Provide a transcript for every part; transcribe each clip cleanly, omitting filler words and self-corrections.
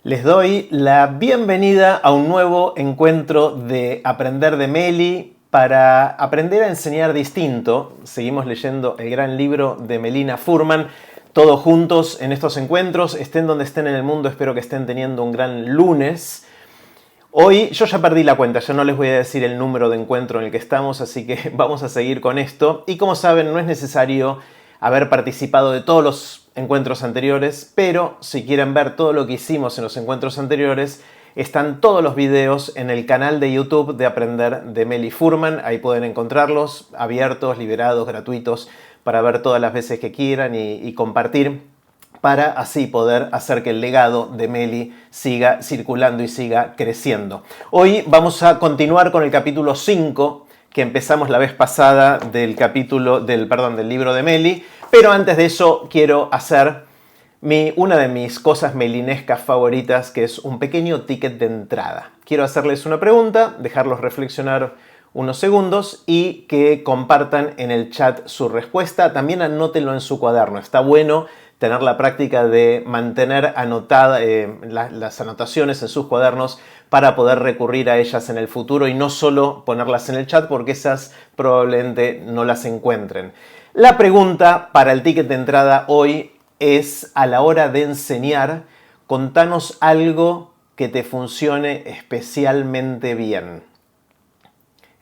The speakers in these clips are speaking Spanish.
Les doy la bienvenida a un nuevo encuentro de Aprender de Meli para aprender a enseñar distinto. Seguimos leyendo el gran libro de Melina Furman, todos juntos en estos encuentros. Estén donde estén en el mundo, espero que estén teniendo un gran lunes. Hoy yo ya perdí la cuenta, ya no les voy a decir el número de encuentro en el que estamos, así que vamos a seguir con esto. Y como saben, no es necesario haber participado de todos los encuentros anteriores, pero si quieren ver todo lo que hicimos en los encuentros anteriores, están todos los videos en el canal de YouTube de Aprender de Meli Furman. Ahí pueden encontrarlos, abiertos, liberados, gratuitos, para ver todas las veces que quieran y compartir, para así poder hacer que el legado de Meli siga circulando y siga creciendo. Hoy vamos a continuar con el capítulo 5, que empezamos la vez pasada del libro de Meli, pero antes de eso quiero hacer una de mis cosas melinescas favoritas, que es un pequeño ticket de entrada. Quiero hacerles una pregunta, dejarlos reflexionar unos segundos y que compartan en el chat su respuesta. También anótenlo en su cuaderno. Está bueno tener la práctica de mantener anotadas las anotaciones en sus cuadernos para poder recurrir a ellas en el futuro y no solo ponerlas en el chat, porque esas probablemente no las encuentren. La pregunta para el ticket de entrada hoy es: a la hora de enseñar, contanos algo que te funcione especialmente bien.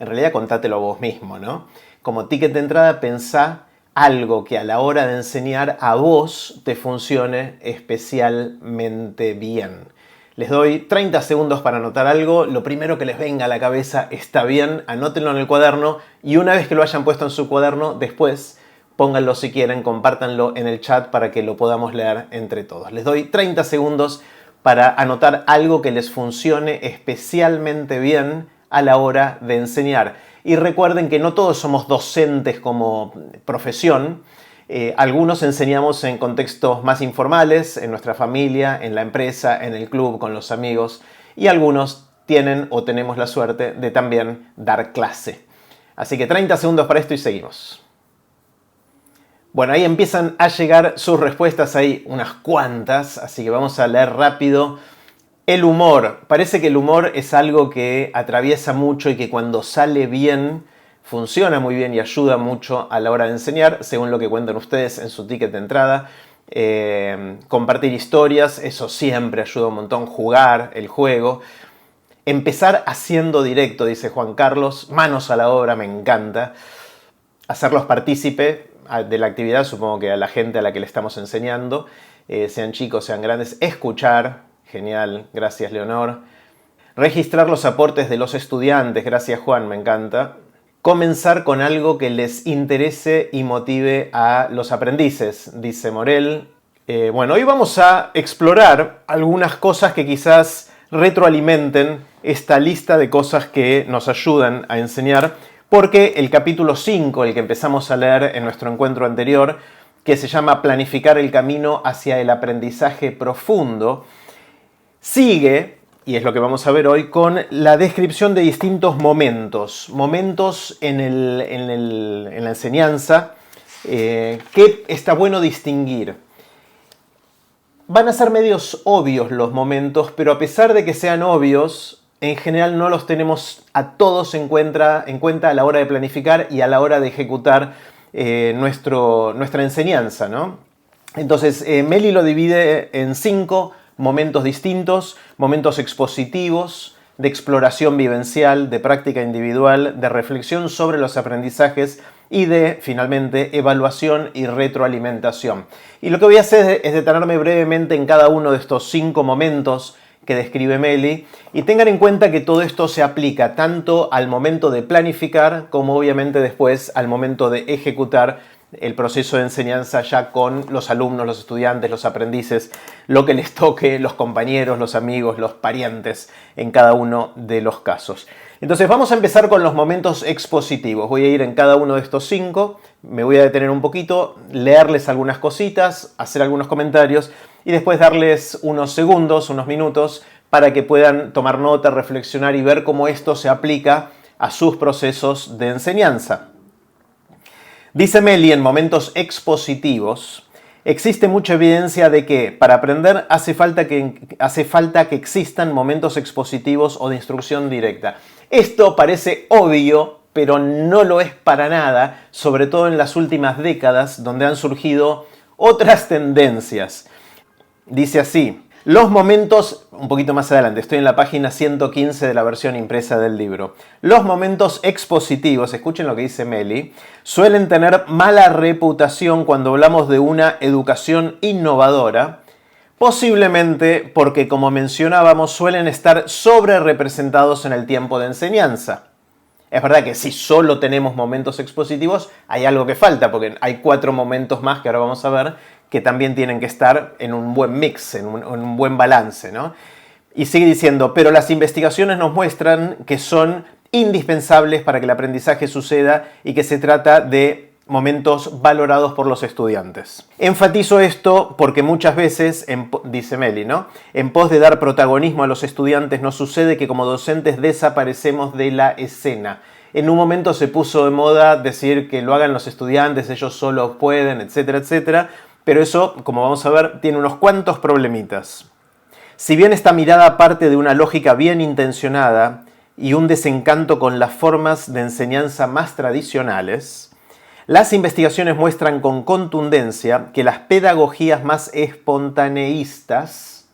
En realidad contátelo a vos mismo, ¿no? Como ticket de entrada, pensá algo que a la hora de enseñar a vos te funcione especialmente bien. Les doy 30 segundos para anotar algo. Lo primero que les venga a la cabeza está bien, anótenlo en el cuaderno y una vez que lo hayan puesto en su cuaderno, después pónganlo si quieren, compártanlo en el chat para que lo podamos leer entre todos. Les doy 30 segundos para anotar algo que les funcione especialmente bien a la hora de enseñar. Y recuerden que no todos somos docentes como profesión. Algunos enseñamos en contextos más informales, en nuestra familia, en la empresa, en el club, con los amigos. Y algunos tienen o tenemos la suerte de también dar clase. Así que 30 segundos para esto y seguimos. Bueno, ahí empiezan a llegar sus respuestas, hay unas cuantas, así que vamos a leer rápido. El humor. Parece que el humor es algo que atraviesa mucho y que cuando sale bien, funciona muy bien y ayuda mucho a la hora de enseñar, según lo que cuentan ustedes en su ticket de entrada. Compartir historias, eso siempre ayuda un montón. Jugar, el juego. Empezar haciendo directo, dice Juan Carlos. Manos a la obra, me encanta. Hacerlos partícipe de la actividad, supongo que a la gente a la que le estamos enseñando, sean chicos, sean grandes. Escuchar. Genial, gracias Leonor. Registrar los aportes de los estudiantes, gracias Juan, me encanta. Comenzar con algo que les interese y motive a los aprendices, dice Morel. Bueno, hoy vamos a explorar algunas cosas que quizás retroalimenten esta lista de cosas que nos ayudan a enseñar, porque el capítulo 5, el que empezamos a leer en nuestro encuentro anterior, que se llama Planificar el camino hacia el aprendizaje profundo, sigue, y es lo que vamos a ver hoy, con la descripción de distintos momentos en la enseñanza que está bueno distinguir. Van a ser medios obvios los momentos, pero a pesar de que sean obvios, en general no los tenemos a todos en cuenta a la hora de planificar y a la hora de ejecutar nuestra enseñanza, ¿no? Entonces, Meli lo divide en 5 momentos distintos: momentos expositivos, de exploración vivencial, de práctica individual, de reflexión sobre los aprendizajes y de, finalmente, evaluación y retroalimentación. Y lo que voy a hacer es detenerme brevemente en cada uno de estos 5 momentos que describe Meli, y tengan en cuenta que todo esto se aplica tanto al momento de planificar como obviamente después al momento de ejecutar el proceso de enseñanza ya con los alumnos, los estudiantes, los aprendices, lo que les toque, los compañeros, los amigos, los parientes en cada uno de los casos. Entonces vamos a empezar con los momentos expositivos. Voy a ir en cada uno de estos 5, me voy a detener un poquito, leerles algunas cositas, hacer algunos comentarios y después darles unos segundos, unos minutos, para que puedan tomar nota, reflexionar y ver cómo esto se aplica a sus procesos de enseñanza. Dice Meli en momentos expositivos: Existe mucha evidencia de que para aprender hace falta que existan momentos expositivos o de instrucción directa. Esto parece obvio, pero no lo es para nada, sobre todo en las últimas décadas, donde han surgido otras tendencias. Dice así: los momentos, un poquito más adelante, estoy en la página 115 de la versión impresa del libro. Los momentos expositivos, escuchen lo que dice Meli, suelen tener mala reputación cuando hablamos de una educación innovadora, posiblemente porque, como mencionábamos, suelen estar sobre representados en el tiempo de enseñanza. Es verdad que si solo tenemos momentos expositivos, hay algo que falta, porque hay 4 momentos más que ahora vamos a ver, que también tienen que estar en un buen mix, en un buen balance, ¿no? Y sigue diciendo, pero las investigaciones nos muestran que son indispensables para que el aprendizaje suceda y que se trata de momentos valorados por los estudiantes. Enfatizo esto porque muchas veces, dice Meli, ¿no?, en pos de dar protagonismo a los estudiantes, nos sucede que como docentes desaparecemos de la escena. En un momento se puso de moda decir que lo hagan los estudiantes, ellos solo pueden, etcétera, etcétera, pero eso, como vamos a ver, tiene unos cuantos problemitas. Si bien esta mirada parte de una lógica bien intencionada y un desencanto con las formas de enseñanza más tradicionales, las investigaciones muestran con contundencia que las pedagogías más espontaneístas,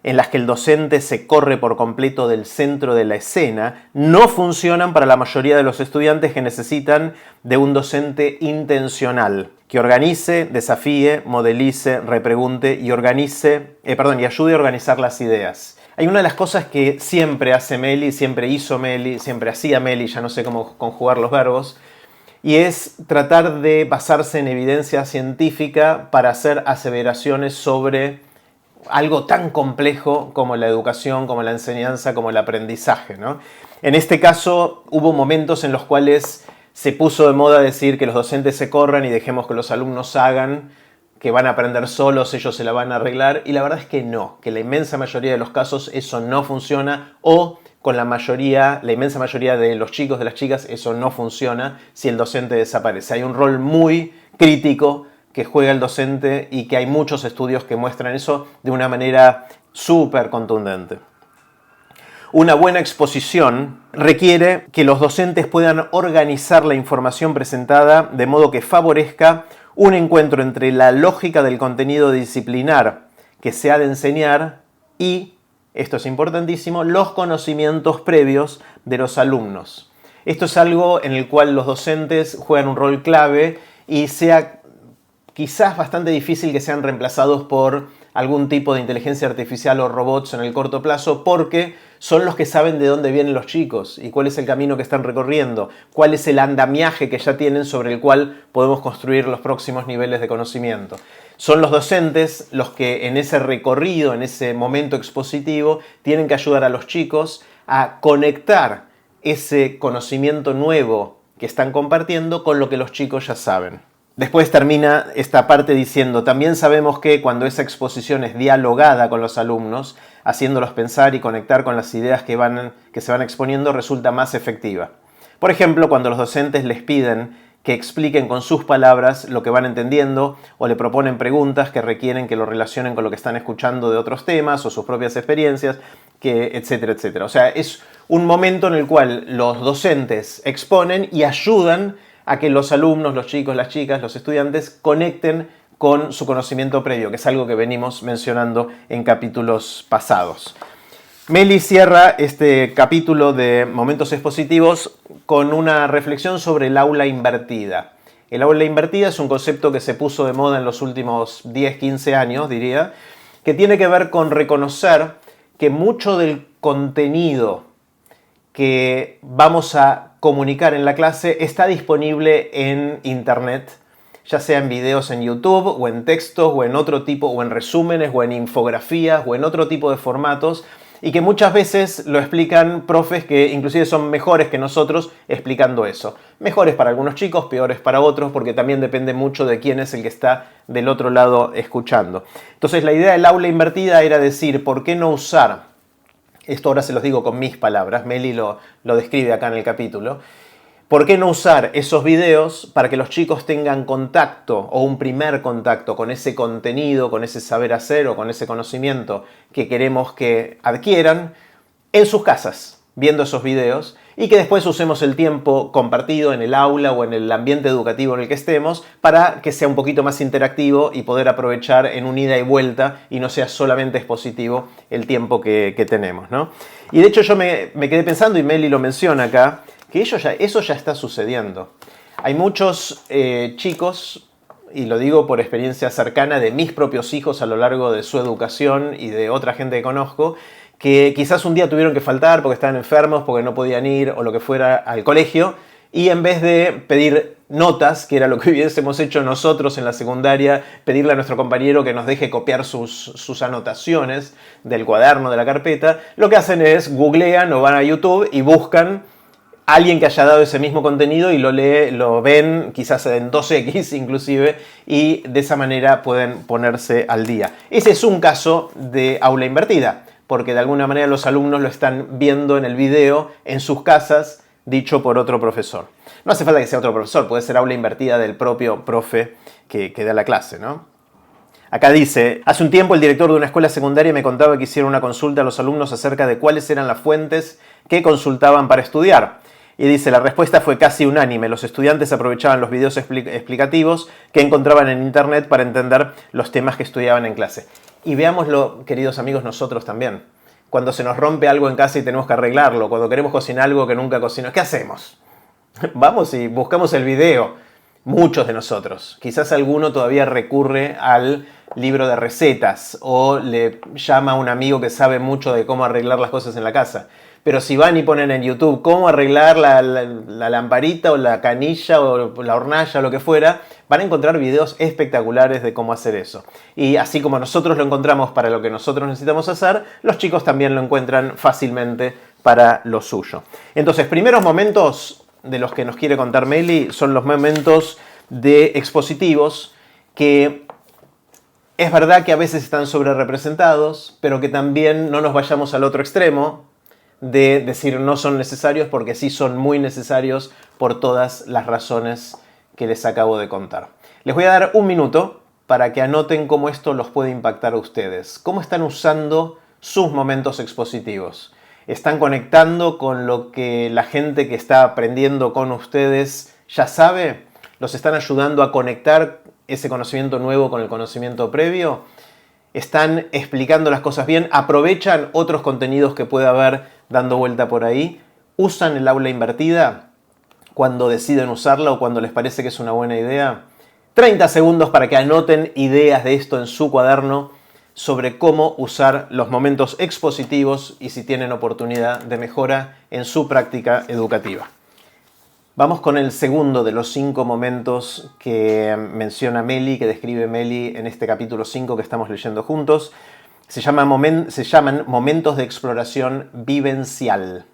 en las que el docente se corre por completo del centro de la escena, no funcionan para la mayoría de los estudiantes que necesitan de un docente intencional, que organice, desafíe, modelice, repregunte y ayude a organizar las ideas. Hay una de las cosas que siempre hace Meli, siempre hizo Meli, siempre hacía Meli, ya no sé cómo conjugar los verbos, y es tratar de basarse en evidencia científica para hacer aseveraciones sobre algo tan complejo como la educación, como la enseñanza, como el aprendizaje, ¿no? En este caso hubo momentos en los cuales se puso de moda decir que los docentes se corran y dejemos que los alumnos hagan, que van a aprender solos, ellos se la van a arreglar, y la verdad es que no, que la inmensa mayoría de los casos eso no funciona, o con la inmensa mayoría de los chicos, de las chicas, eso no funciona si el docente desaparece. Hay un rol muy crítico que juega el docente y que hay muchos estudios que muestran eso de una manera súper contundente. Una buena exposición requiere que los docentes puedan organizar la información presentada de modo que favorezca un encuentro entre la lógica del contenido disciplinar que se ha de enseñar y, esto es importantísimo, los conocimientos previos de los alumnos. Esto es algo en el cual los docentes juegan un rol clave y sea quizás bastante difícil que sean reemplazados por algún tipo de inteligencia artificial o robots en el corto plazo, porque son los que saben de dónde vienen los chicos y cuál es el camino que están recorriendo, cuál es el andamiaje que ya tienen sobre el cual podemos construir los próximos niveles de conocimiento. Son los docentes los que en ese recorrido, en ese momento expositivo, tienen que ayudar a los chicos a conectar ese conocimiento nuevo que están compartiendo con lo que los chicos ya saben. Después termina esta parte diciendo, también sabemos que cuando esa exposición es dialogada con los alumnos, haciéndolos pensar y conectar con las ideas que se van exponiendo, resulta más efectiva. Por ejemplo, cuando los docentes les piden que expliquen con sus palabras lo que van entendiendo o le proponen preguntas que requieren que lo relacionen con lo que están escuchando de otros temas o sus propias experiencias, etcétera, etcétera. O sea, es un momento en el cual los docentes exponen y ayudan a que los alumnos, los chicos, las chicas, los estudiantes conecten con su conocimiento previo, que es algo que venimos mencionando en capítulos pasados. Meli cierra este capítulo de momentos expositivos con una reflexión sobre el aula invertida. El aula invertida es un concepto que se puso de moda en los últimos 10, 15 años, diría, que tiene que ver con reconocer que mucho del contenido que vamos a comunicar en la clase está disponible en Internet, ya sea en videos en YouTube, o en textos, o en otro tipo, o en resúmenes, o en infografías, o en otro tipo de formatos, y que muchas veces lo explican profes que inclusive son mejores que nosotros explicando eso. Mejores para algunos chicos, peores para otros, porque también depende mucho de quién es el que está del otro lado escuchando. Entonces la idea del aula invertida era decir, ¿por qué no usar? Esto ahora se los digo con mis palabras, Meli lo describe acá en el capítulo. ¿Por qué no usar esos videos para que los chicos tengan contacto o un primer contacto con ese contenido, con ese saber hacer o con ese conocimiento que queremos que adquieran en sus casas, viendo esos videos, y que después usemos el tiempo compartido en el aula o en el ambiente educativo en el que estemos para que sea un poquito más interactivo y poder aprovechar en un ida y vuelta y no sea solamente expositivo el tiempo que tenemos, ¿no? Y de hecho yo me quedé pensando, y Meli lo menciona acá, que eso ya está sucediendo. Hay muchos chicos, y lo digo por experiencia cercana de mis propios hijos a lo largo de su educación y de otra gente que conozco, que quizás un día tuvieron que faltar porque estaban enfermos, porque no podían ir o lo que fuera al colegio, y en vez de pedir notas, que era lo que hubiésemos hecho nosotros en la secundaria, pedirle a nuestro compañero que nos deje copiar sus anotaciones del cuaderno, de la carpeta, lo que hacen es googlean o van a YouTube y buscan a alguien que haya dado ese mismo contenido y lo ven quizás en 2X inclusive, y de esa manera pueden ponerse al día. Ese es un caso de aula invertida, porque de alguna manera los alumnos lo están viendo en el video en sus casas, dicho por otro profesor. No hace falta que sea otro profesor, puede ser aula invertida del propio profe que da la clase, ¿no? Acá dice, hace un tiempo el director de una escuela secundaria me contaba que hicieron una consulta a los alumnos acerca de cuáles eran las fuentes que consultaban para estudiar. Y dice, la respuesta fue casi unánime. Los estudiantes aprovechaban los videos explicativos que encontraban en internet para entender los temas que estudiaban en clase. Y veámoslo, queridos amigos, nosotros también. Cuando se nos rompe algo en casa y tenemos que arreglarlo, cuando queremos cocinar algo que nunca cocinamos, ¿qué hacemos? Vamos y buscamos el video. Muchos de nosotros. Quizás alguno todavía recurre al libro de recetas o le llama a un amigo que sabe mucho de cómo arreglar las cosas en la casa. Pero si van y ponen en YouTube cómo arreglar la lamparita o la canilla o la hornalla o lo que fuera, van a encontrar videos espectaculares de cómo hacer eso. Y así como nosotros lo encontramos para lo que nosotros necesitamos hacer, los chicos también lo encuentran fácilmente para lo suyo. Entonces, primeros momentos de los que nos quiere contar Meli son los momentos de expositivos, que es verdad que a veces están sobre representados, pero que también no nos vayamos al otro extremo de decir no son necesarios, porque sí son muy necesarios por todas las razones que les acabo de contar. Les voy a dar un minuto para que anoten cómo esto los puede impactar a ustedes. ¿Cómo están usando sus momentos expositivos? ¿Están conectando con lo que la gente que está aprendiendo con ustedes ya sabe? ¿Los están ayudando a conectar ese conocimiento nuevo con el conocimiento previo? ¿Están explicando las cosas bien? ¿Aprovechan otros contenidos que pueda haber dando vuelta por ahí? ¿Usan el aula invertida cuando deciden usarla o cuando les parece que es una buena idea? 30 segundos para que anoten ideas de esto en su cuaderno sobre cómo usar los momentos expositivos y si tienen oportunidad de mejora en su práctica educativa. Vamos con el segundo de los 5 momentos que menciona Meli, que describe Meli en este capítulo 5 que estamos leyendo juntos. Se llaman momentos de exploración vivencial.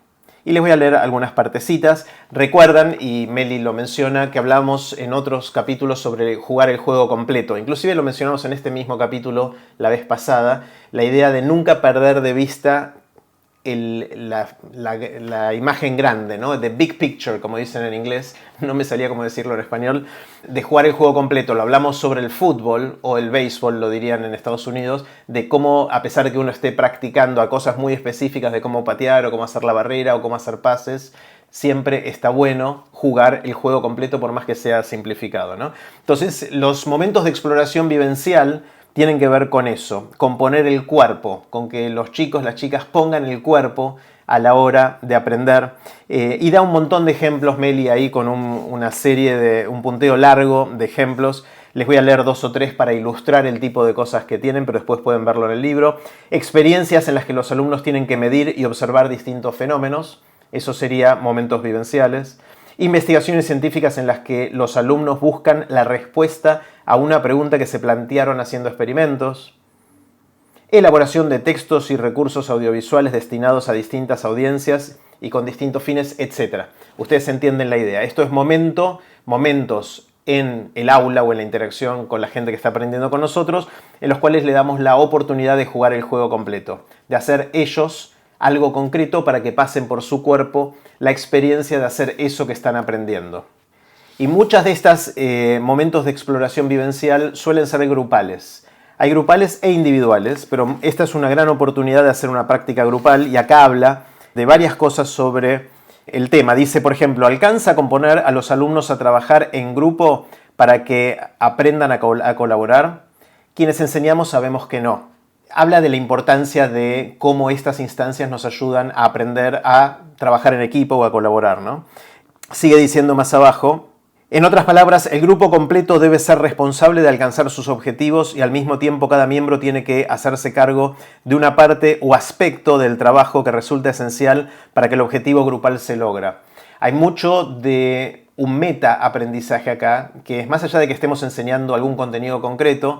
Y les voy a leer algunas partecitas. Recuerdan, y Meli lo menciona, que hablamos en otros capítulos sobre jugar el juego completo. Inclusive lo mencionamos en este mismo capítulo la vez pasada. La idea de nunca perder de vista la imagen grande, ¿no? The big picture, como dicen en inglés. No me salía cómo decirlo en español. De jugar el juego completo. Lo hablamos sobre el fútbol o el béisbol, lo dirían en Estados Unidos, de cómo, a pesar de que uno esté practicando a cosas muy específicas de cómo patear o cómo hacer la barrera o cómo hacer pases, siempre está bueno jugar el juego completo por más que sea simplificado, ¿no? Entonces, los momentos de exploración vivencial tienen que ver con eso, con poner el cuerpo, con que los chicos, las chicas pongan el cuerpo a la hora de aprender. Y da un montón de ejemplos, Meli, ahí con una serie de un punteo largo de ejemplos. Les voy a leer 2 o 3 para ilustrar el tipo de cosas que tienen, pero después pueden verlo en el libro. Experiencias en las que los alumnos tienen que medir y observar distintos fenómenos. Eso sería momentos vivenciales. Investigaciones científicas en las que los alumnos buscan la respuesta a una pregunta que se plantearon haciendo experimentos. Elaboración de textos y recursos audiovisuales destinados a distintas audiencias y con distintos fines, etc. Ustedes entienden la idea. Esto es momentos en el aula o en la interacción con la gente que está aprendiendo con nosotros, en los cuales le damos la oportunidad de jugar el juego completo, de hacer ellos algo concreto para que pasen por su cuerpo la experiencia de hacer eso que están aprendiendo. Y muchas de estas momentos de exploración vivencial suelen ser grupales. Hay grupales e individuales, pero esta es una gran oportunidad de hacer una práctica grupal y acá habla de varias cosas sobre el tema. Dice, por ejemplo, alcanza a componer a los alumnos a trabajar en grupo para que aprendan a colaborar. Quienes enseñamos sabemos que no. Habla de la importancia de cómo estas instancias nos ayudan a aprender a trabajar en equipo o a colaborar, ¿no? Sigue diciendo más abajo, en otras palabras, el grupo completo debe ser responsable de alcanzar sus objetivos y al mismo tiempo cada miembro tiene que hacerse cargo de una parte o aspecto del trabajo que resulta esencial para que el objetivo grupal se logra. Hay mucho de un meta-aprendizaje acá, que es más allá de que estemos enseñando algún contenido concreto,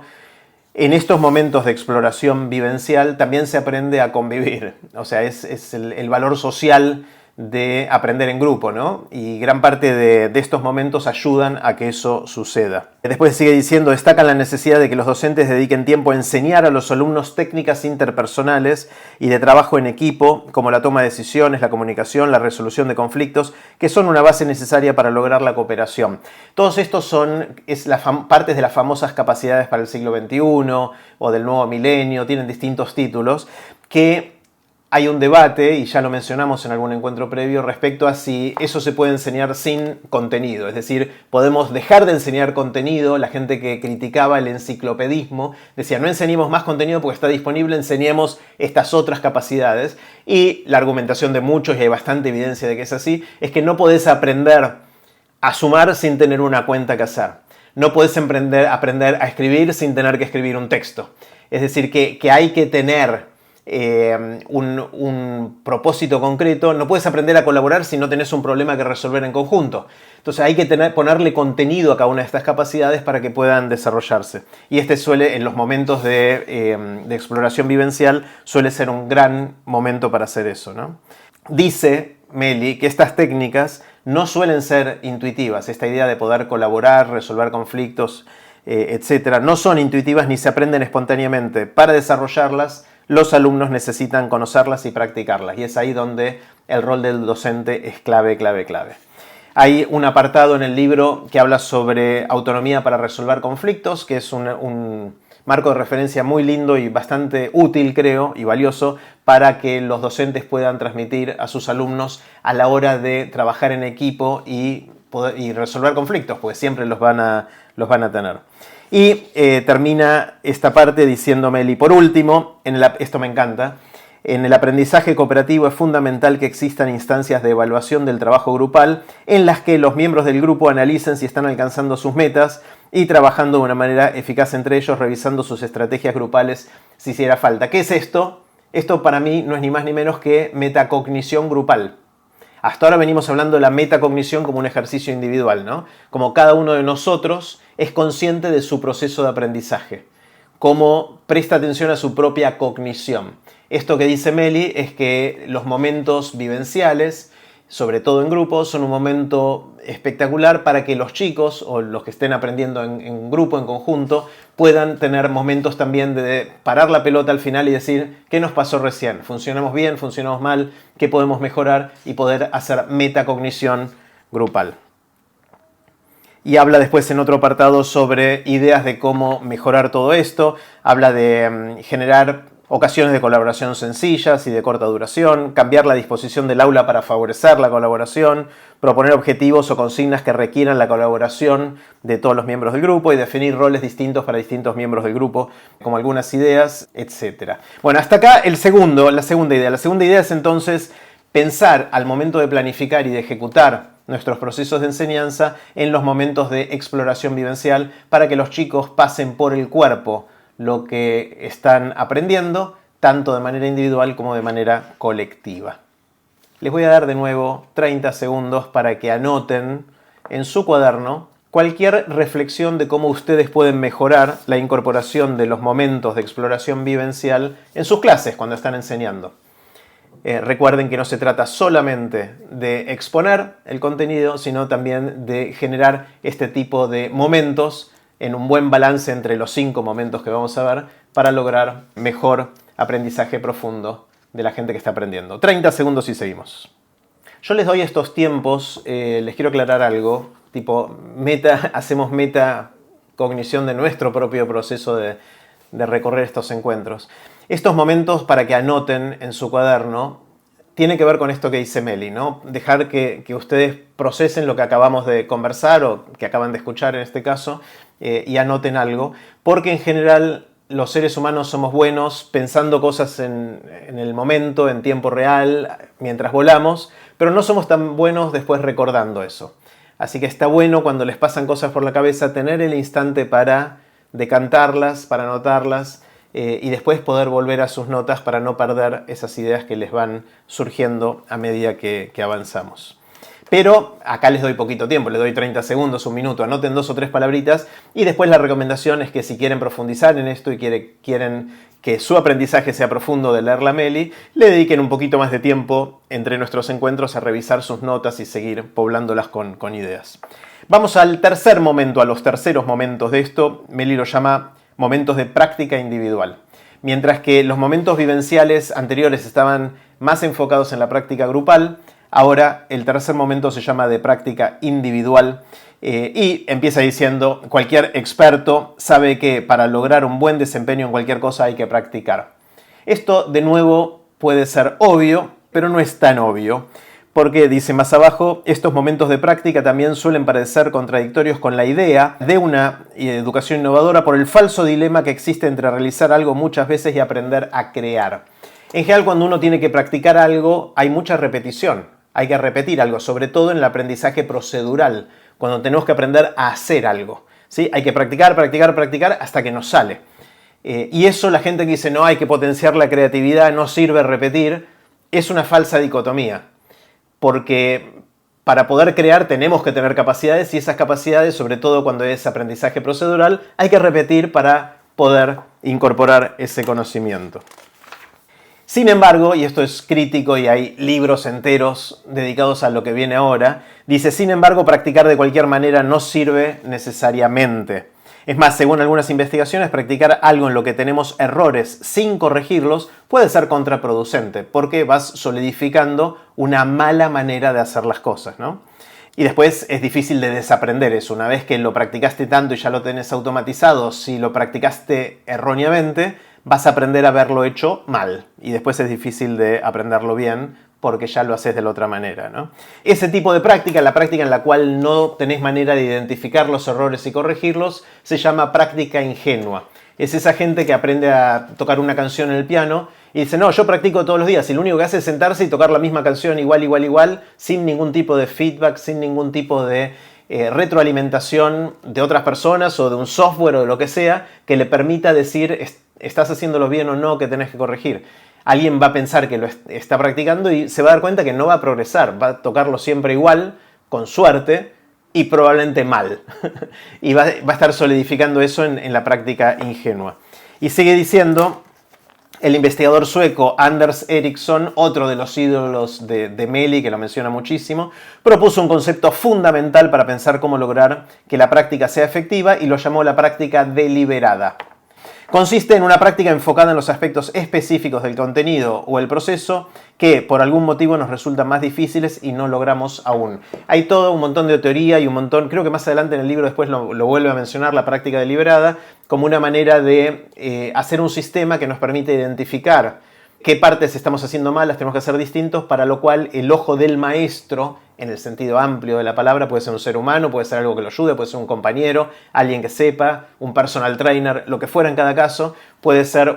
en estos momentos de exploración vivencial también se aprende a convivir. O sea, es el valor social de aprender en grupo, ¿no? Y gran parte de estos momentos ayudan a que eso suceda. Después sigue diciendo, destacan la necesidad de que los docentes dediquen tiempo a enseñar a los alumnos técnicas interpersonales y de trabajo en equipo, como la toma de decisiones, la comunicación, la resolución de conflictos, que son una base necesaria para lograr la cooperación. Todos estos son partes de las famosas capacidades para el siglo XXI o del nuevo milenio, tienen distintos títulos, que hay un debate, y ya lo mencionamos en algún encuentro previo, respecto a si eso se puede enseñar sin contenido. Es decir, podemos dejar de enseñar contenido. La gente que criticaba el enciclopedismo decía, no enseñemos más contenido porque está disponible, enseñemos estas otras capacidades. Y la argumentación de muchos, y hay bastante evidencia de que es así, es que no podés aprender a sumar sin tener una cuenta que hacer. No podés aprender a escribir sin tener que escribir un texto. Es decir, que hay que tener un propósito concreto. No puedes aprender a colaborar si no tenés un problema que resolver en conjunto. Entonces hay que ponerle contenido a cada una de estas capacidades para que puedan desarrollarse. Y suele, en los momentos de exploración vivencial, suele ser un gran momento para hacer eso, ¿no? Dice Meli que estas técnicas no suelen ser intuitivas. Esta idea de poder colaborar, resolver conflictos, etc., no son intuitivas ni se aprenden espontáneamente. Para desarrollarlas, los alumnos necesitan conocerlas y practicarlas. Y es ahí donde el rol del docente es clave, clave, clave. Hay un apartado en el libro que habla sobre autonomía para resolver conflictos, que es un marco de referencia muy lindo y bastante útil, creo, y valioso para que los docentes puedan transmitir a sus alumnos a la hora de trabajar en equipo y resolver conflictos, porque siempre los van a tener. Y termina esta parte diciéndome, y por último, esto me encanta, en el aprendizaje cooperativo es fundamental que existan instancias de evaluación del trabajo grupal en las que los miembros del grupo analicen si están alcanzando sus metas y trabajando de una manera eficaz entre ellos, revisando sus estrategias grupales si hiciera falta. ¿Qué es esto? Esto para mí no es ni más ni menos que metacognición grupal. Hasta ahora venimos hablando de la metacognición como un ejercicio individual, ¿no? Como cada uno de nosotros es consciente de su proceso de aprendizaje, cómo presta atención a su propia cognición. Esto que dice Meli es que los momentos vivenciales, sobre todo en grupos, son un momento espectacular para que los chicos o los que estén aprendiendo en grupo, en conjunto, puedan tener momentos también de parar la pelota al final y decir ¿qué nos pasó recién? ¿Funcionamos bien? ¿Funcionamos mal? ¿Qué podemos mejorar? Y poder hacer metacognición grupal. Y habla después en otro apartado sobre ideas de cómo mejorar todo esto. Habla de generar ocasiones de colaboración sencillas y de corta duración, cambiar la disposición del aula para favorecer la colaboración, proponer objetivos o consignas que requieran la colaboración de todos los miembros del grupo y definir roles distintos para distintos miembros del grupo, como algunas ideas, etc. Bueno, hasta acá la segunda idea. La segunda idea es entonces pensar al momento de planificar y de ejecutar nuestros procesos de enseñanza en los momentos de exploración vivencial para que los chicos pasen por el cuerpo lo que están aprendiendo, tanto de manera individual como de manera colectiva. Les voy a dar de nuevo 30 segundos para que anoten en su cuaderno cualquier reflexión de cómo ustedes pueden mejorar la incorporación de los momentos de exploración vivencial en sus clases cuando están enseñando. Recuerden que no se trata solamente de exponer el contenido, sino también de generar este tipo de momentos en un buen balance entre los 5 momentos que vamos a ver para lograr mejor aprendizaje profundo de la gente que está aprendiendo. 30 segundos y seguimos. Yo les doy estos tiempos, les quiero aclarar algo, tipo hacemos metacognición de nuestro propio proceso de recorrer estos encuentros. Estos momentos para que anoten en su cuaderno tiene que ver con esto que dice Meli, ¿no? Dejar que ustedes procesen lo que acabamos de conversar o que acaban de escuchar en este caso y anoten algo, porque en general los seres humanos somos buenos pensando cosas en el momento, en tiempo real, mientras volamos, pero no somos tan buenos después recordando eso. Así que está bueno cuando les pasan cosas por la cabeza tener el instante para decantarlas, para anotarlas, y después poder volver a sus notas para no perder esas ideas que les van surgiendo a medida que avanzamos. Pero acá les doy poquito tiempo, les doy 30 segundos, un minuto, anoten 2 o 3 palabritas y después la recomendación es que si quieren profundizar en esto y quieren que su aprendizaje sea profundo de leer la Meli, le dediquen un poquito más de tiempo entre nuestros encuentros a revisar sus notas y seguir poblándolas con ideas. Vamos al tercer momento, a los terceros momentos de esto. Meli lo llama momentos de práctica individual. Mientras que los momentos vivenciales anteriores estaban más enfocados en la práctica grupal, ahora el tercer momento se llama de práctica individual y empieza diciendo: cualquier experto sabe que para lograr un buen desempeño en cualquier cosa hay que practicar. Esto de nuevo puede ser obvio, pero no es tan obvio. Porque, dice más abajo, estos momentos de práctica también suelen parecer contradictorios con la idea de una educación innovadora por el falso dilema que existe entre realizar algo muchas veces y aprender a crear. En general, cuando uno tiene que practicar algo, hay mucha repetición. Hay que repetir algo, sobre todo en el aprendizaje procedural, cuando tenemos que aprender a hacer algo, ¿sí? Hay que practicar, practicar, practicar hasta que nos sale. Y eso, la gente que dice no hay que potenciar la creatividad, no sirve repetir, es una falsa dicotomía. Porque para poder crear tenemos que tener capacidades y esas capacidades, sobre todo cuando es aprendizaje procedural, hay que repetir para poder incorporar ese conocimiento. Sin embargo, y esto es crítico y hay libros enteros dedicados a lo que viene ahora, dice: sin embargo, practicar de cualquier manera no sirve necesariamente. Es más, según algunas investigaciones, practicar algo en lo que tenemos errores sin corregirlos puede ser contraproducente, porque vas solidificando una mala manera de hacer las cosas, ¿no? Y después es difícil de desaprender eso. Una vez que lo practicaste tanto y ya lo tenés automatizado, si lo practicaste erróneamente, vas a aprender a haberlo hecho mal. Y después es difícil de aprenderlo bien, porque ya lo haces de la otra manera, ¿no? Ese tipo de práctica, la práctica en la cual no tenés manera de identificar los errores y corregirlos, se llama práctica ingenua. Es esa gente que aprende a tocar una canción en el piano y dice: no, yo practico todos los días y lo único que hace es sentarse y tocar la misma canción igual, sin ningún tipo de feedback, sin ningún tipo de retroalimentación de otras personas o de un software o de lo que sea que le permita decir estás haciéndolo bien o no, que tenés que corregir. Alguien va a pensar que lo está practicando y se va a dar cuenta que no va a progresar, va a tocarlo siempre igual, con suerte, y probablemente mal. Y va a estar solidificando eso en la práctica ingenua. Y sigue diciendo el investigador sueco Anders Ericsson, otro de los ídolos de Meli, que lo menciona muchísimo, propuso un concepto fundamental para pensar cómo lograr que la práctica sea efectiva y lo llamó la práctica deliberada. Consiste en una práctica enfocada en los aspectos específicos del contenido o el proceso que por algún motivo nos resultan más difíciles y no logramos aún. Hay todo un montón de teoría y un montón, creo que más adelante en el libro después lo vuelve a mencionar, la práctica deliberada, como una manera de hacer un sistema que nos permite identificar qué partes estamos haciendo mal, las tenemos que hacer distintos, para lo cual el ojo del maestro, en el sentido amplio de la palabra, puede ser un ser humano, puede ser algo que lo ayude, puede ser un compañero, alguien que sepa, un personal trainer, lo que fuera en cada caso, puede ser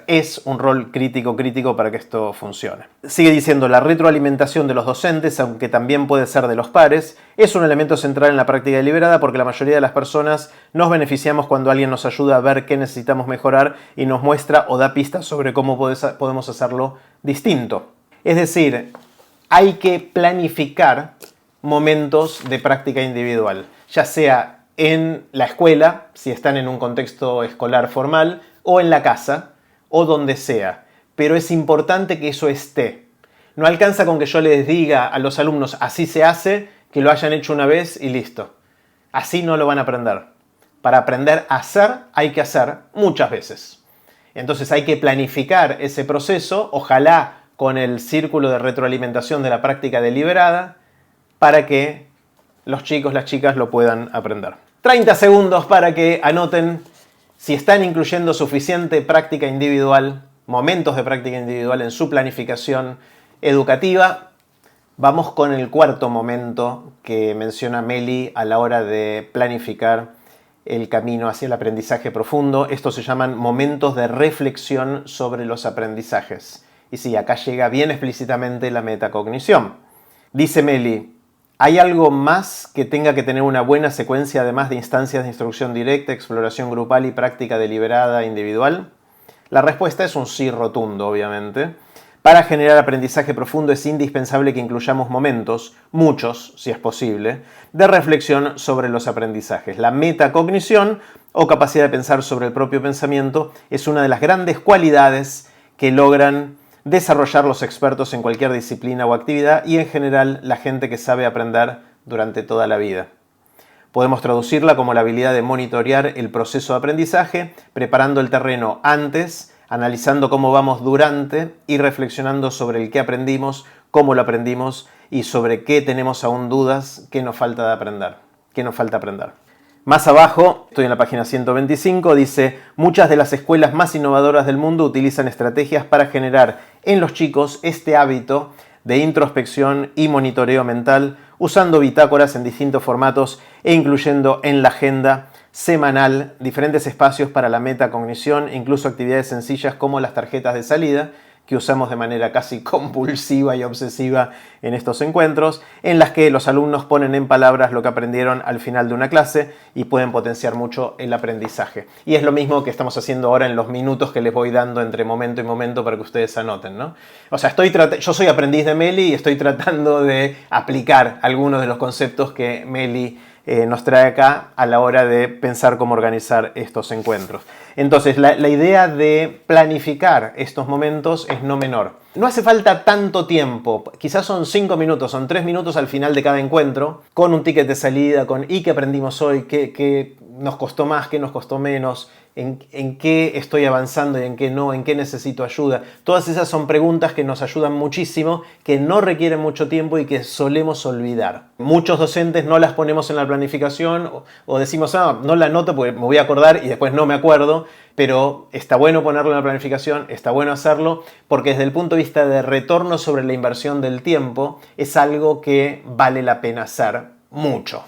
es un rol crítico para que esto funcione. Sigue diciendo: la retroalimentación de los docentes, aunque también puede ser de los pares, es un elemento central en la práctica deliberada porque la mayoría de las personas nos beneficiamos cuando alguien nos ayuda a ver qué necesitamos mejorar y nos muestra o da pistas sobre cómo podemos hacerlo distinto. Es decir, hay que planificar momentos de práctica individual, ya sea en la escuela, si están en un contexto escolar formal, o en la casa, o donde sea. Pero es importante que eso esté. No alcanza con que yo les diga a los alumnos así se hace, que lo hayan hecho una vez y listo. Así no lo van a aprender. Para aprender a hacer hay que hacer muchas veces. Entonces hay que planificar ese proceso, ojalá con el círculo de retroalimentación de la práctica deliberada, para que los chicos, las chicas lo puedan aprender. 30 segundos para que anoten si están incluyendo suficiente práctica individual, momentos de práctica individual en su planificación educativa. Vamos con el cuarto momento que menciona Meli a la hora de planificar el camino hacia el aprendizaje profundo. Estos se llaman momentos de reflexión sobre los aprendizajes. Y sí, acá llega bien explícitamente la metacognición. Dice Meli, ¿hay algo más que tenga que tener una buena secuencia además de instancias de instrucción directa, exploración grupal y práctica deliberada individual? La respuesta es un sí rotundo, obviamente. Para generar aprendizaje profundo es indispensable que incluyamos momentos, muchos, si es posible, de reflexión sobre los aprendizajes. La metacognición, o capacidad de pensar sobre el propio pensamiento, es una de las grandes cualidades que logran desarrollar los expertos en cualquier disciplina o actividad y en general la gente que sabe aprender durante toda la vida. Podemos traducirla como la habilidad de monitorear el proceso de aprendizaje, preparando el terreno antes, analizando cómo vamos durante y reflexionando sobre el qué aprendimos, cómo lo aprendimos y sobre qué tenemos aún dudas, qué nos falta aprender. Más abajo, estoy en la página 125, dice, muchas de las escuelas más innovadoras del mundo utilizan estrategias para generar en los chicos este hábito de introspección y monitoreo mental, usando bitácoras en distintos formatos e incluyendo en la agenda semanal diferentes espacios para la metacognición, incluso actividades sencillas como las tarjetas de salida, que usamos de manera casi compulsiva y obsesiva en estos encuentros, en las que los alumnos ponen en palabras lo que aprendieron al final de una clase y pueden potenciar mucho el aprendizaje. Y es lo mismo que estamos haciendo ahora en los minutos que les voy dando entre momento y momento para que ustedes anoten, ¿no? O sea, yo soy aprendiz de Meli y estoy tratando de aplicar algunos de los conceptos que Meli nos trae acá a la hora de pensar cómo organizar estos encuentros. Entonces, la idea de planificar estos momentos es no menor. No hace falta tanto tiempo, quizás son 5 minutos, son 3 minutos al final de cada encuentro, con un ticket de salida, con ¿y qué aprendimos hoy? ¿Qué nos costó más? ¿Qué nos costó menos? ¿En qué estoy avanzando y en qué no? ¿En qué necesito ayuda? Todas esas son preguntas que nos ayudan muchísimo, que no requieren mucho tiempo y que solemos olvidar. Muchos docentes no las ponemos en la planificación o decimos, no la anoto porque me voy a acordar y después no me acuerdo, pero está bueno ponerlo en la planificación, está bueno hacerlo, porque desde el punto de vista de retorno sobre la inversión del tiempo, es algo que vale la pena hacer mucho.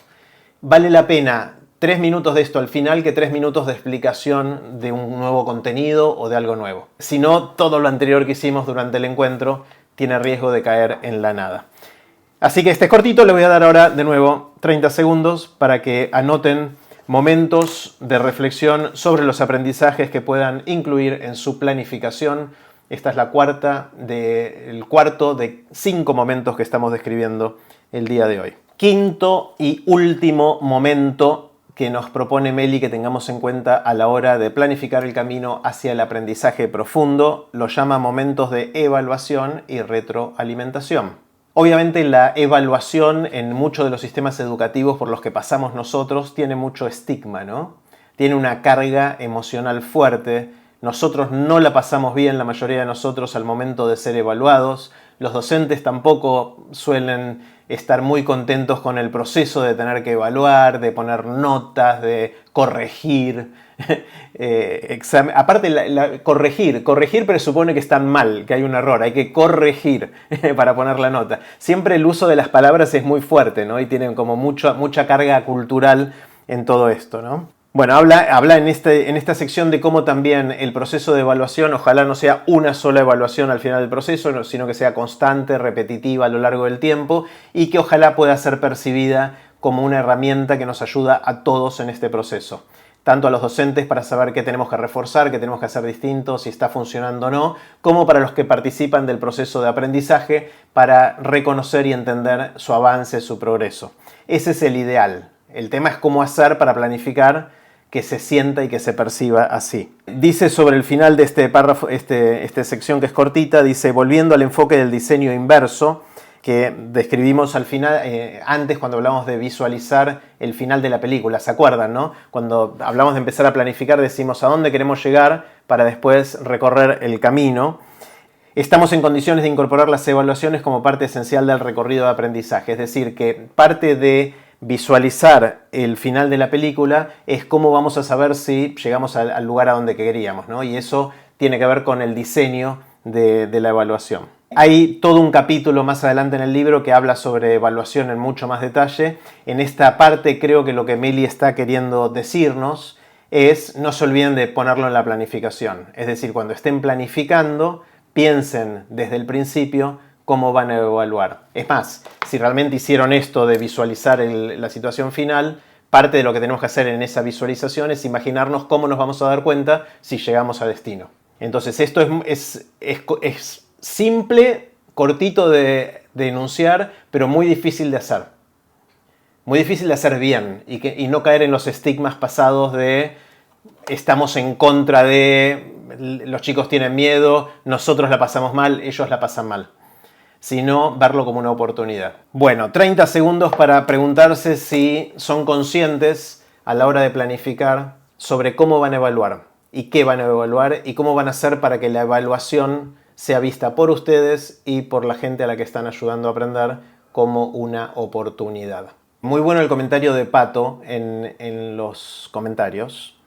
Vale la pena 3 minutos de esto al final que 3 minutos de explicación de un nuevo contenido o de algo nuevo. Si no, todo lo anterior que hicimos durante el encuentro tiene riesgo de caer en la nada. Así que este es cortito, le voy a dar ahora de nuevo 30 segundos para que anoten momentos de reflexión sobre los aprendizajes que puedan incluir en su planificación. Esta es el cuarto de 5 momentos que estamos describiendo el día de hoy. Quinto y último momento que nos propone Meli que tengamos en cuenta a la hora de planificar el camino hacia el aprendizaje profundo, lo llama momentos de evaluación y retroalimentación. Obviamente la evaluación en muchos de los sistemas educativos por los que pasamos nosotros tiene mucho estigma, ¿no? Tiene una carga emocional fuerte. Nosotros no la pasamos bien, la mayoría de nosotros, al momento de ser evaluados. Los docentes tampoco suelen estar muy contentos con el proceso de tener que evaluar, de poner notas, de corregir. Aparte, corregir presupone que están mal, que hay un error, hay que corregir para poner la nota. Siempre el uso de las palabras es muy fuerte, ¿no? Y tienen como mucha carga cultural en todo esto, ¿no? Bueno, habla en esta sección de cómo también el proceso de evaluación ojalá no sea una sola evaluación al final del proceso, sino que sea constante, repetitiva a lo largo del tiempo y que ojalá pueda ser percibida como una herramienta que nos ayuda a todos en este proceso. Tanto a los docentes para saber qué tenemos que reforzar, qué tenemos que hacer distinto, si está funcionando o no, como para los que participan del proceso de aprendizaje para reconocer y entender su avance, su progreso. Ese es el ideal. El tema es cómo hacer para planificar que se sienta y que se perciba así. Dice sobre el final de este párrafo, esta sección que es cortita, dice, volviendo al enfoque del diseño inverso, que describimos al final, antes cuando hablamos de visualizar el final de la película, ¿se acuerdan, no? Cuando hablamos de empezar a planificar decimos a dónde queremos llegar para después recorrer el camino. Estamos en condiciones de incorporar las evaluaciones como parte esencial del recorrido de aprendizaje, es decir, que parte de visualizar el final de la película es cómo vamos a saber si llegamos al lugar a donde queríamos, ¿no? Y eso tiene que ver con el diseño de la evaluación. Hay todo un capítulo más adelante en el libro que habla sobre evaluación en mucho más detalle. En esta parte creo que lo que Meli está queriendo decirnos es no se olviden de ponerlo en la planificación. Es decir, cuando estén planificando, piensen desde el principio cómo van a evaluar. Es más, si realmente hicieron esto de visualizar la situación final, parte de lo que tenemos que hacer en esa visualización es imaginarnos cómo nos vamos a dar cuenta si llegamos a destino. Entonces esto es simple, cortito de enunciar, pero muy difícil de hacer. Muy difícil de hacer bien y no caer en los estigmas pasados de estamos en contra de los chicos tienen miedo, nosotros la pasamos mal, ellos la pasan mal. Sino verlo como una oportunidad. Bueno, 30 segundos para preguntarse si son conscientes a la hora de planificar sobre cómo van a evaluar y qué van a evaluar y cómo van a hacer para que la evaluación sea vista por ustedes y por la gente a la que están ayudando a aprender como una oportunidad. Muy bueno el comentario de Pato en los comentarios,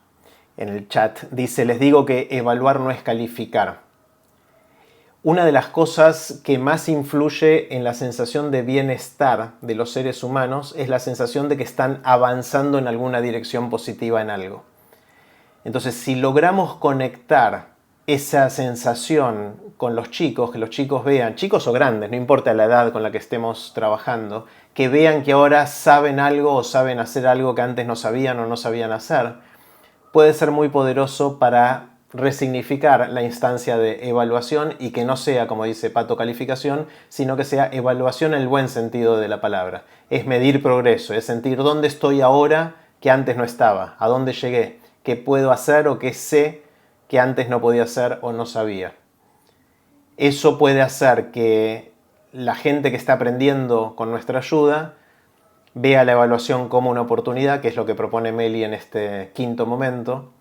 en el chat. Dice, les digo que evaluar no es calificar. Una de las cosas que más influye en la sensación de bienestar de los seres humanos es la sensación de que están avanzando en alguna dirección positiva en algo. Entonces, si logramos conectar esa sensación con los chicos, que los chicos vean, chicos o grandes, no importa la edad con la que estemos trabajando, que vean que ahora saben algo o saben hacer algo que antes no sabían o no sabían hacer, puede ser muy poderoso para resignificar la instancia de evaluación y que no sea, como dice Pato, calificación, sino que sea evaluación en el buen sentido de la palabra. Es medir progreso, es sentir dónde estoy ahora que antes no estaba, a dónde llegué, qué puedo hacer o qué sé que antes no podía hacer o no sabía. Eso puede hacer que la gente que está aprendiendo con nuestra ayuda vea la evaluación como una oportunidad, que es lo que propone Meli en este quinto momento,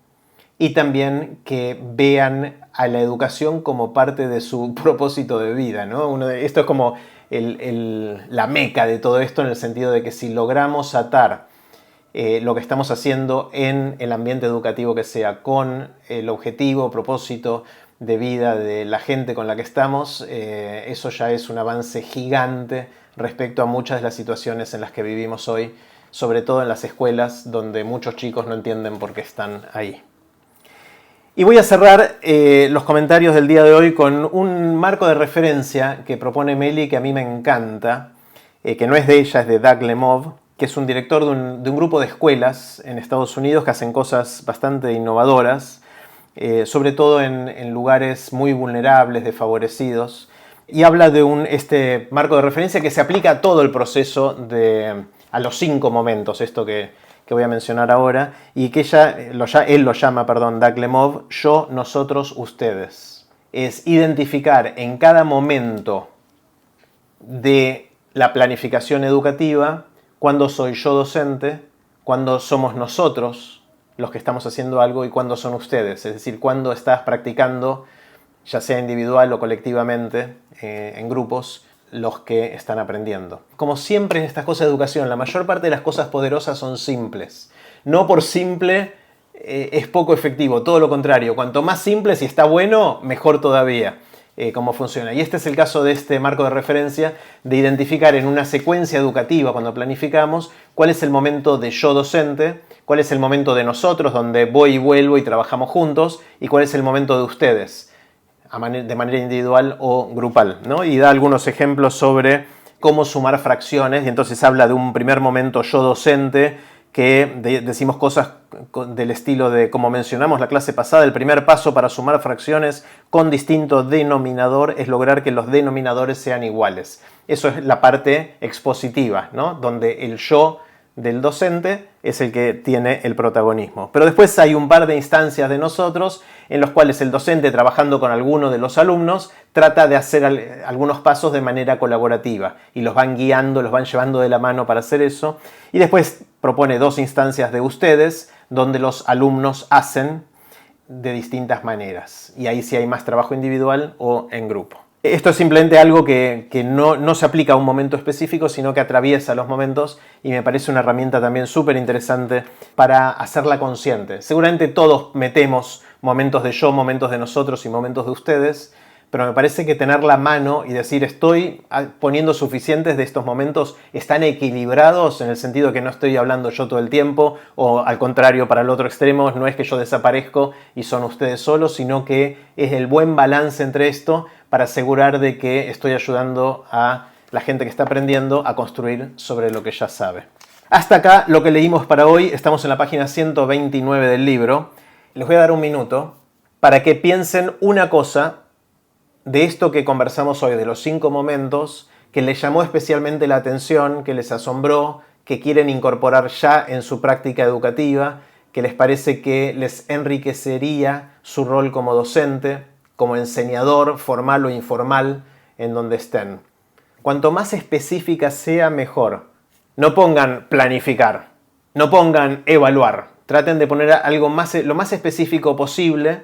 y también que vean a la educación como parte de su propósito de vida, ¿no? Esto es como la meca de todo esto, en el sentido de que si logramos atar lo que estamos haciendo en el ambiente educativo que sea con el objetivo, propósito de vida de la gente con la que estamos, eso ya es un avance gigante respecto a muchas de las situaciones en las que vivimos hoy, sobre todo en las escuelas donde muchos chicos no entienden por qué están ahí. Y voy a cerrar los comentarios del día de hoy con un marco de referencia que propone Meli, que a mí me encanta, que no es de ella, es de Doug Lemov, que es un director de un grupo de escuelas en Estados Unidos que hacen cosas bastante innovadoras, sobre todo en lugares muy vulnerables, desfavorecidos, y habla de este marco de referencia que se aplica a todo el proceso, a los 5 momentos, esto que voy a mencionar ahora, y que él lo llama, Doug Lemov, yo, nosotros, ustedes. Es identificar en cada momento de la planificación educativa cuándo soy yo docente, cuándo somos nosotros los que estamos haciendo algo y cuándo son ustedes. Es decir, cuándo estás practicando, ya sea individual o colectivamente, en grupos, los que están aprendiendo. Como siempre en estas cosas de educación, la mayor parte de las cosas poderosas son simples. No por simple es poco efectivo, todo lo contrario. Cuanto más simple, si está bueno, mejor todavía cómo funciona. Y este es el caso de este marco de referencia, de identificar en una secuencia educativa, cuando planificamos, cuál es el momento de yo docente, cuál es el momento de nosotros, donde voy y vuelvo y trabajamos juntos, y cuál es el momento de ustedes, de manera individual o grupal, ¿no? Y da algunos ejemplos sobre cómo sumar fracciones, y entonces habla de un primer momento yo docente, que decimos cosas del estilo de, como mencionamos la clase pasada, el primer paso para sumar fracciones con distinto denominador es lograr que los denominadores sean iguales. Eso es la parte expositiva, ¿no? Donde el yo del docente es el que tiene el protagonismo. Pero después hay un par de instancias de nosotros en los cuales el docente, trabajando con alguno de los alumnos, trata de hacer algunos pasos de manera colaborativa y los van guiando, los van llevando de la mano para hacer eso. Y después propone 2 instancias de ustedes donde los alumnos hacen de distintas maneras. Y ahí sí hay más trabajo individual o en grupo. Esto es simplemente algo que no se aplica a un momento específico, sino que atraviesa los momentos y me parece una herramienta también súper interesante para hacerla consciente. Seguramente todos metemos momentos de yo, momentos de nosotros y momentos de ustedes, pero me parece que tener la mano y decir estoy poniendo suficientes de estos momentos, están equilibrados en el sentido que no estoy hablando yo todo el tiempo o al contrario para el otro extremo, no es que yo desaparezco y son ustedes solos, sino que es el buen balance entre esto para asegurar de que estoy ayudando a la gente que está aprendiendo a construir sobre lo que ya sabe. Hasta acá lo que leímos para hoy, estamos en la página 129 del libro. Les voy a dar un minuto para que piensen una cosa de esto que conversamos hoy, de los 5 momentos, que les llamó especialmente la atención, que les asombró, que quieren incorporar ya en su práctica educativa, que les parece que les enriquecería su rol como docente, como enseñador, formal o informal, en donde estén. Cuanto más específica sea, mejor. No pongan planificar, no pongan evaluar. Traten de poner algo lo más específico posible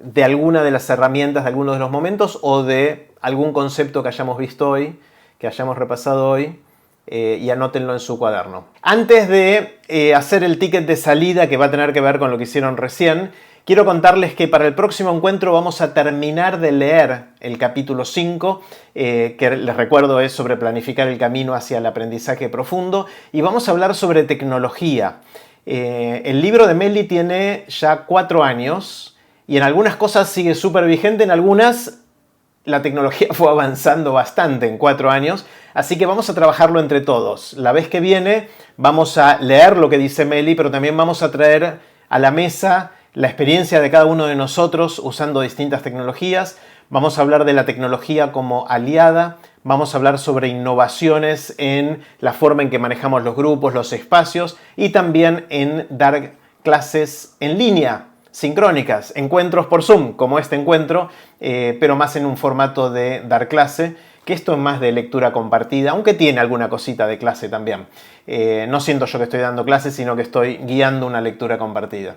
de alguna de las herramientas, de algunos de los momentos o de algún concepto que hayamos visto hoy, que hayamos repasado hoy, y anótenlo en su cuaderno. Antes de hacer el ticket de salida que va a tener que ver con lo que hicieron recién, quiero contarles que para el próximo encuentro vamos a terminar de leer el capítulo 5, que les recuerdo es sobre planificar el camino hacia el aprendizaje profundo, y vamos a hablar sobre tecnología. El libro de Meli tiene ya 4 años, y en algunas cosas sigue súper vigente, en algunas la tecnología fue avanzando bastante en 4 años, así que vamos a trabajarlo entre todos. La vez que viene vamos a leer lo que dice Meli, pero también vamos a traer a la mesa la experiencia de cada uno de nosotros usando distintas tecnologías. Vamos a hablar de la tecnología como aliada, vamos a hablar sobre innovaciones en la forma en que manejamos los grupos, los espacios y también en dar clases en línea, sincrónicas, encuentros por Zoom, como este encuentro, pero más en un formato de dar clase, que esto es más de lectura compartida, aunque tiene alguna cosita de clase también. No siento yo que estoy dando clases, sino que estoy guiando una lectura compartida.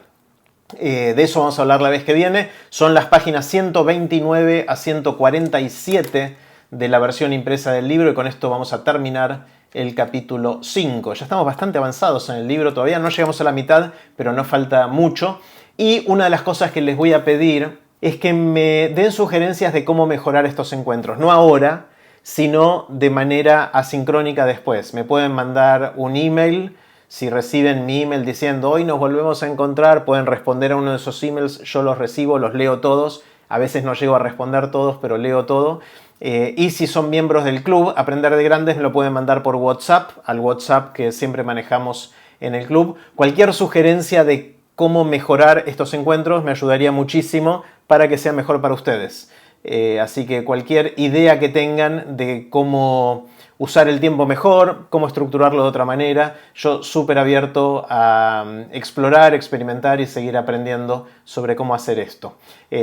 De eso vamos a hablar la vez que viene. Son las páginas 129 a 147 de la versión impresa del libro y con esto vamos a terminar el capítulo 5. Ya estamos bastante avanzados en el libro, todavía no llegamos a la mitad, pero no falta mucho. Y una de las cosas que les voy a pedir es que me den sugerencias de cómo mejorar estos encuentros. No ahora, sino de manera asincrónica después. Me pueden mandar un email. Si reciben mi email diciendo hoy nos volvemos a encontrar, pueden responder a uno de esos emails. Yo los recibo, los leo todos. A veces no llego a responder todos, pero leo todo. Y si son miembros del club Aprender de Grandes, me lo pueden mandar por WhatsApp, al WhatsApp que siempre manejamos en el club. Cualquier sugerencia de cómo mejorar estos encuentros me ayudaría muchísimo para que sea mejor para ustedes. Así que cualquier idea que tengan de cómo usar el tiempo mejor, cómo estructurarlo de otra manera, yo súper abierto a explorar, experimentar y seguir aprendiendo sobre cómo hacer esto.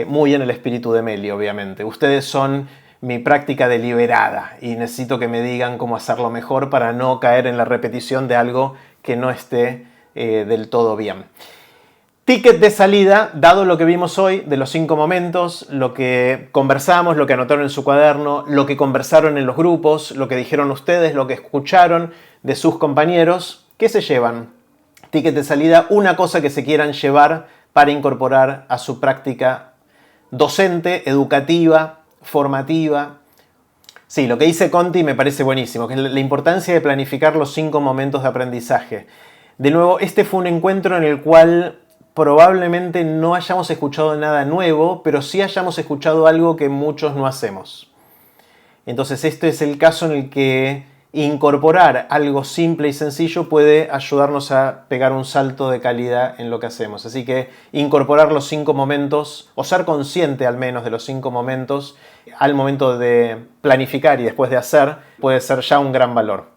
Muy en el espíritu de Meli, obviamente. Ustedes son mi práctica deliberada y necesito que me digan cómo hacerlo mejor para no caer en la repetición de algo que no esté del todo bien. Ticket de salida, dado lo que vimos hoy de los 5 momentos, lo que conversamos, lo que anotaron en su cuaderno, lo que conversaron en los grupos, lo que dijeron ustedes, lo que escucharon de sus compañeros, ¿qué se llevan? Ticket de salida, una cosa que se quieran llevar para incorporar a su práctica docente, educativa, formativa. Sí, lo que dice Conti me parece buenísimo, que es la importancia de planificar los 5 momentos de aprendizaje. De nuevo, este fue un encuentro en el cual probablemente no hayamos escuchado nada nuevo, pero sí hayamos escuchado algo que muchos no hacemos. Entonces este es el caso en el que incorporar algo simple y sencillo puede ayudarnos a pegar un salto de calidad en lo que hacemos. Así que incorporar los 5 momentos, o ser consciente al menos de los 5 momentos, al momento de planificar y después de hacer, puede ser ya un gran valor.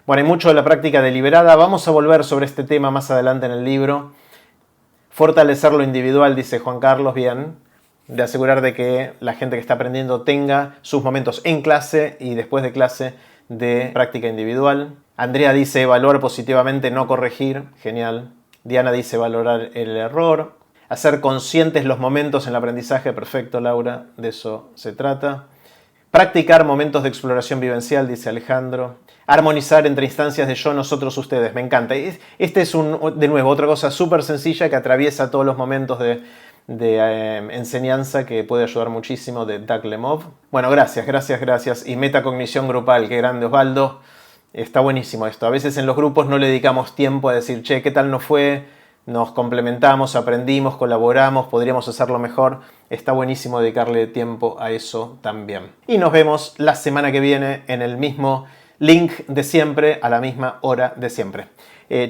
Bueno, hay mucho de la práctica deliberada. Vamos a volver sobre este tema más adelante en el libro. Fortalecer lo individual, dice Juan Carlos, bien. De asegurar de que la gente que está aprendiendo tenga sus momentos en clase y después de clase de práctica individual. Andrea dice evaluar positivamente, no corregir. Genial. Diana dice valorar el error. Hacer conscientes los momentos en el aprendizaje. Perfecto, Laura. De eso se trata. Practicar momentos de exploración vivencial, dice Alejandro. Armonizar entre instancias de yo, nosotros, ustedes. Me encanta. Este es, de nuevo, otra cosa súper sencilla que atraviesa todos los momentos de enseñanza que puede ayudar muchísimo de Doug Lemov. Bueno, gracias. Y metacognición grupal, qué grande, Osvaldo. Está buenísimo esto. A veces en los grupos no le dedicamos tiempo a decir, che, ¿qué tal nos fue? Nos complementamos, aprendimos, colaboramos, podríamos hacerlo mejor. Está buenísimo dedicarle tiempo a eso también. Y nos vemos la semana que viene en el mismo link de siempre, a la misma hora de siempre.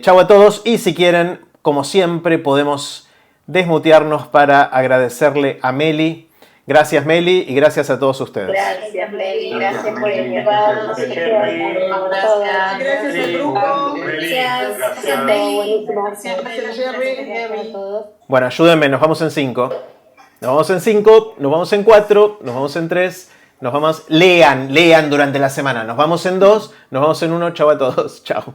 Chau a todos y si quieren, como siempre, podemos desmutearnos para agradecerle a Meli. Gracias, Meli, y gracias a todos ustedes. Gracias, Meli. Gracias por invitarnos. Gracias al grupo. Gracias, Meli. Gracias, Jerry. Bueno, ayúdenme, nos vamos en 5. Nos vamos en 5, nos vamos en 4, nos vamos en 3, nos vamos... Lean durante la semana. Nos vamos en 2, nos vamos en 1. Chau a todos. Chau.